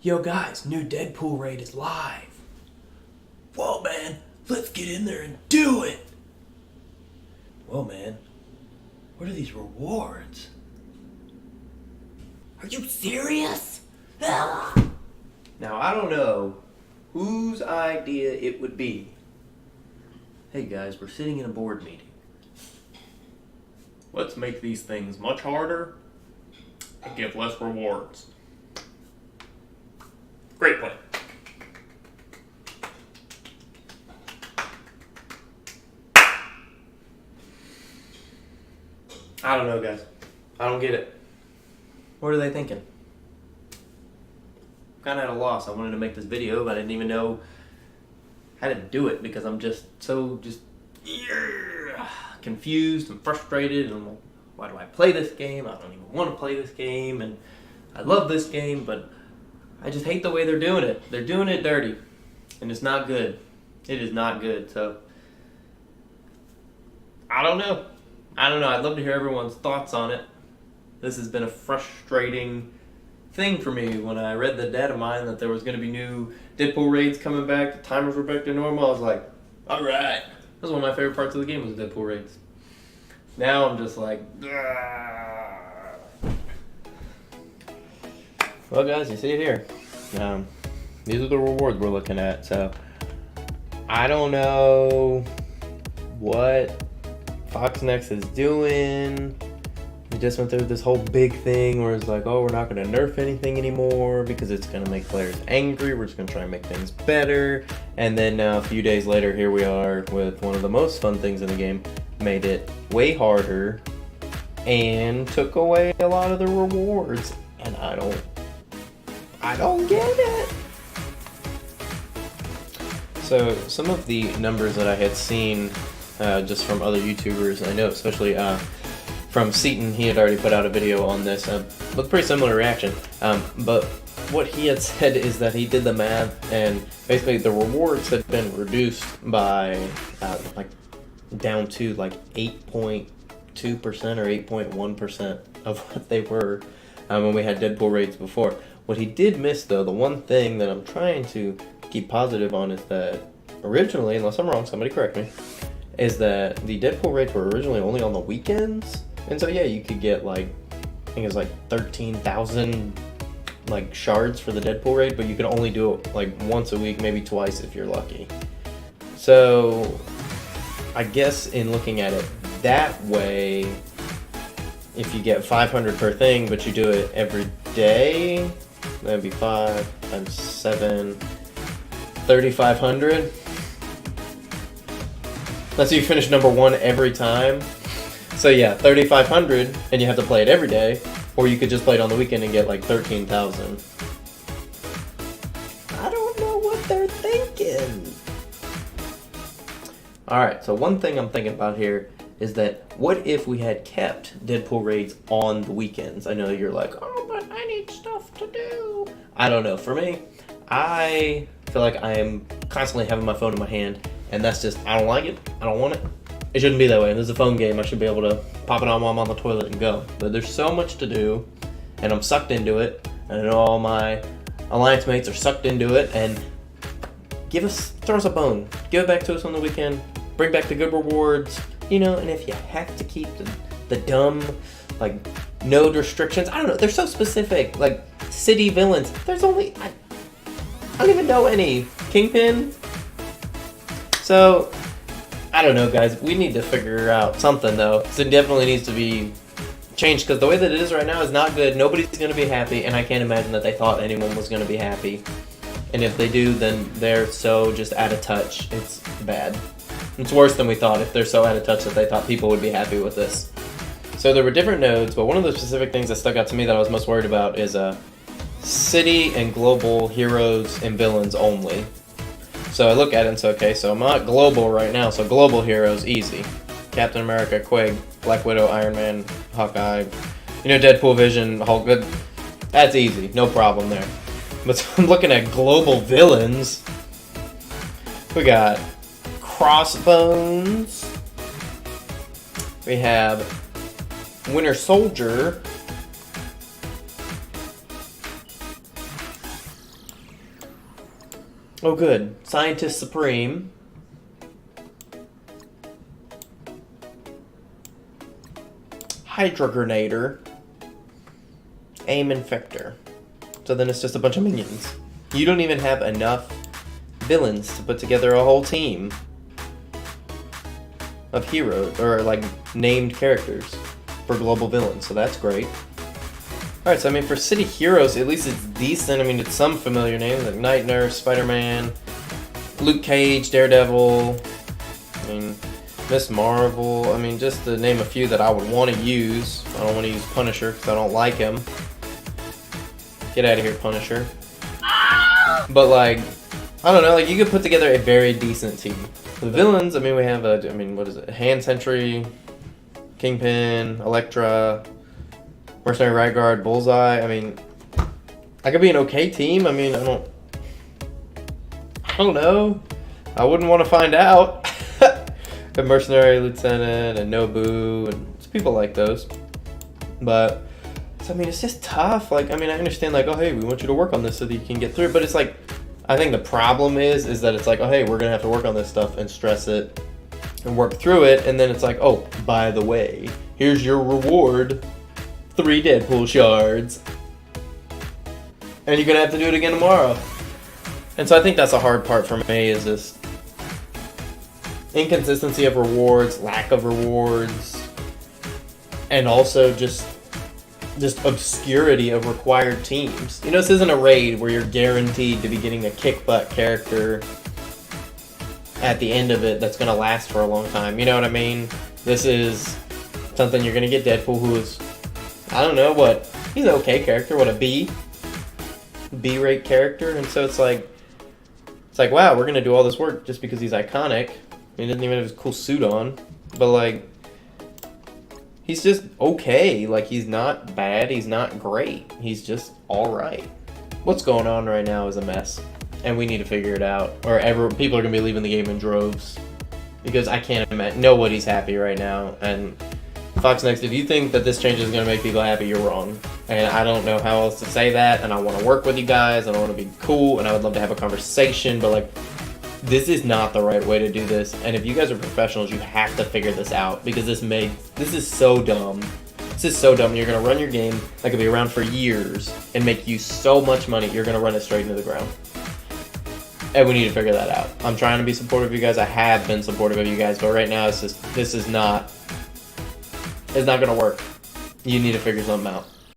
Yo guys, new Deadpool raid is live. Whoa man, let's get in there and do it. Whoa man, what are these rewards? Are you serious? Ah! Now I don't know whose idea it would be. Hey guys, we're sitting in a board meeting. Let's make these things much harder and give less rewards. Great plan. I don't know, guys. I don't get it. What are they thinking? Kind of at a loss. I wanted to make this video, but I didn't even know how to do it because I'm just so confused and frustrated. And I'm like, why do I play this game? I don't even want to play this game, and I love this game, but I just hate the way they're doing it. They're doing it dirty, and it's not good. It is not good. So I don't know. I'd love to hear everyone's thoughts on it. This has been a frustrating thing for me. When I read the Datamine that there was going to be new Deadpool raids coming back, the timers were back to normal, I was like, all right. That was one of my favorite parts of the game, was Deadpool raids. Now I'm just like, well guys, you see it here. These are the rewards we're looking at. So I don't know what Foxnext is doing. We just went through this whole big thing where it's like, oh, we're not going to nerf anything anymore because it's going to make players angry. We're just going to try and make things better. And then a few days later, here we are with one of the most fun things in the game. Made it way harder and took away a lot of the rewards. And I don't get it. So some of the numbers that I had seen just from other YouTubers, I know especially from Seaton, he had already put out a video on this with pretty similar reaction. But what he had said is that he did the math, and basically the rewards had been reduced by like down to like 8.2% or 8.1% of what they were when we had Deadpool raids before. What he did miss, though, the one thing that I'm trying to keep positive on is that originally, unless I'm wrong, somebody correct me, is that the Deadpool raids were originally only on the weekends. And so yeah, you could get like, I think it was like 13,000 like shards for the Deadpool raid, but you could only do it like once a week, maybe twice if you're lucky. So I guess in looking at it that way, if you get 500 per thing, but you do it every day, that'd be 5 times 7, 3,500. Let's say you finish number 1 every time. So yeah, 3,500, and you have to play it every day, or you could just play it on the weekend and get like 13,000. I don't know what they're thinking. Alright, so one thing I'm thinking about here is that what if we had kept Deadpool raids on the weekends? I know you're like, oh, but I need stuff to do. I don't know. For me, I feel like I am constantly having my phone in my hand, and that's just, I don't like it. I don't want it. It shouldn't be that way. This is a phone game. I should be able to pop it on while I'm on the toilet and go. But there's so much to do, and I'm sucked into it, and I know all my alliance mates are sucked into it, and throw us a bone. Give it back to us on the weekend. Bring back the good rewards, you know, and if you have to keep the dumb, like, node restrictions, I don't know, they're so specific, like, city villains, there's only, I don't even know any. Kingpin? So, I don't know, guys, we need to figure out something, though, so it definitely needs to be changed, because the way that it is right now is not good. Nobody's going to be happy, and I can't imagine that they thought anyone was going to be happy, and if they do, then they're so just out of touch. It's bad. It's worse than we thought if they're so out of touch that they thought people would be happy with this. So there were different nodes, but one of the specific things that stuck out to me that I was most worried about is city and global heroes and villains only. So I look at it and say, okay, so I'm not global right now, so global heroes, easy. Captain America, Quig, Black Widow, Iron Man, Hawkeye, you know, Deadpool, Vision, Hulk, that's easy, no problem there. But so I'm looking at global villains. We got Crossbones. We have Winter Soldier. Oh, good. Scientist Supreme. Juggernaut. Aim Infector. So then it's just a bunch of minions. You don't even have enough villains to put together a whole team of heroes, or like named characters for global villains, so that's great. Alright, so I mean for city heroes, at least it's decent. I mean it's some familiar names like Night Nurse, Spider-Man, Luke Cage, Daredevil, I mean Miss Marvel, I mean just to name a few that I would want to use. I don't want to use Punisher because I don't like him. Get out of here, Punisher. But like, I don't know, like you could put together a very decent team. The villains, I mean we have what is it? Hand Sentry, Kingpin, Elektra, Mercenary Right Guard, Bullseye. I mean, I could be an okay team. I mean, I don't know. I wouldn't want to find out. A Mercenary Lieutenant and Nobu and people like those. But so, I mean, it's just tough. Like, I mean, I understand like, oh hey, we want you to work on this so that you can get through it. But it's like, I think the problem is that it's like, oh hey, we're gonna have to work on this stuff and stress it and work through it, and then it's like, oh, by the way, here's your reward, 3 Deadpool shards. And you're gonna have to do it again tomorrow. And so I think that's a hard part for me, is this inconsistency of rewards, lack of rewards, and also just obscurity of required teams. You know, this isn't a raid where you're guaranteed to be getting a kick-butt character at the end of it that's going to last for a long time. You know what I mean? This is something you're going to get Deadpool, who is, I don't know what, he's an okay character, what, a B-rate character, and so it's like, wow, we're going to do all this work just because he's iconic. He doesn't even have his cool suit on, but like, he's just okay. Like, he's not bad, he's not great, he's just alright. What's going on right now is a mess, and we need to figure it out, or people are going to be leaving the game in droves, because I can't imagine, nobody's happy right now. And Foxnext, if you think that this change is going to make people happy, you're wrong. And I don't know how else to say that, and I want to work with you guys, and I want to be cool, and I would love to have a conversation, but like, this is not the right way to do this. And if you guys are professionals, you have to figure this out, because this is so dumb. This is so dumb. You're going to run your game that could be around for years and make you so much money, you're going to run it straight into the ground. And we need to figure that out. I'm trying to be supportive of you guys. I have been supportive of you guys, but right now it's not going to work. You need to figure something out.